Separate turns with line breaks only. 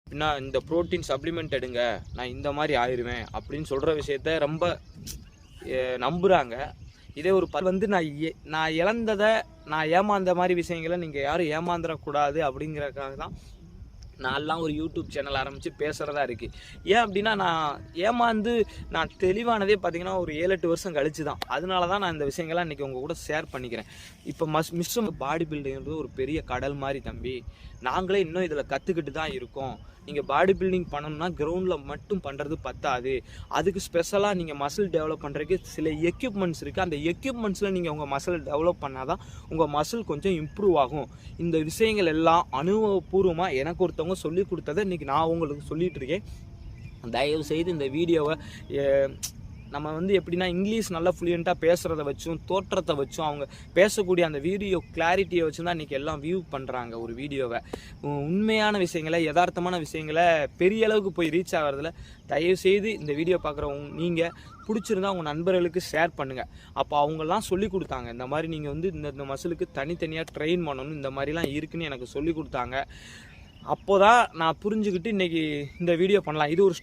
அப்படின்னா இந்த protein supplement எடுங்க நான் இந்த மாதிரி ஆயிடுவேன் அப்படின்னு சொல்கிற விஷயத்த ரொம்ப நம்புகிறாங்க. இதே ஒரு நான் இழந்ததை நான் ஏமாந்த மாதிரி விஷயங்களை நீங்கள் யாரும் ஏமாந்துடக்கூடாது அப்படிங்கிறதுக்காக தான் நான்லாம் ஒரு யூடியூப் சேனல் ஆரம்பித்து பேசுகிறதா இருக்குது. ஏன் அப்படின்னா நான் தெளிவானதே பார்த்திங்கன்னா ஒரு 7-8 வருஷம் கழிச்சு தான். அதனால தான் நான் இந்த விஷயங்கள்லாம் இன்றைக்கி உங்கள் கூட ஷேர் பண்ணிக்கிறேன். இப்போ மிஸ்ஸும் பாடி பில்டிங்கிறது ஒரு பெரிய கடல் மாதிரி தம்பி. நாங்களே இன்னும் இதில் கற்றுக்கிட்டு தான் இருக்கோம். நீங்கள் பாடி பில்டிங் பண்ணணும்னா கிரவுண்டில் மட்டும் பண்ணுறது பத்தாது. அதுக்கு ஸ்பெஷலாக நீங்கள் மசில் டெவலப் பண்ணுறதுக்கு சில எக்யூப்மெண்ட்ஸ் இருக்குது. அந்த எக்யூப்மெண்ட்ஸில் நீங்கள் உங்கள் மசில் டெவலப் பண்ணால் தான் உங்கள் மசில் கொஞ்சம் இம்ப்ரூவ் ஆகும். இந்த விஷயங்கள் எல்லாம் அனுபவபூர்வமாக எனக்கு ஒருத்தவங்க சொல்லி கொடுத்ததை இன்றைக்கி நான் உங்களுக்கு சொல்லிகிட்டு இருக்கேன். தயவு செய்து இந்த வீடியோவை நம்ம எப்படின்னா இங்கிலீஷ் நல்லா ஃப்ளூயண்ட்டாக பேசுகிறத வச்சும் தோற்றத்தை வச்சும் அவங்க பேசக்கூடிய அந்த வீடியோ கிளாரிட்டியை வச்சு தான் இன்றைக்கி எல்லாம் வியூ பண்ணுறாங்க ஒரு வீடியோவை. உண்மையான விஷயங்களை யதார்த்தமான விஷயங்களை பெரிய அளவுக்கு போய் ரீச் ஆகிறதுல தயவுசெய்து இந்த வீடியோ பார்க்குறவங்க நீங்கள் பிடிச்சிருந்தா உங்கள் நண்பர்களுக்கு ஷேர் பண்ணுங்கள். அப்போ அவங்கெல்லாம் சொல்லி கொடுத்தாங்க இந்த மாதிரி நீங்கள் இந்த மசிலுக்கு தனித்தனியாக ட்ரெயின் பண்ணணும், இந்த மாதிரிலாம் இருக்குதுன்னு எனக்கு சொல்லி கொடுத்தாங்க. அப்போ தான் நான் புரிஞ்சுக்கிட்டு இன்றைக்கி இந்த வீடியோ பண்ணலாம். இது ஒரு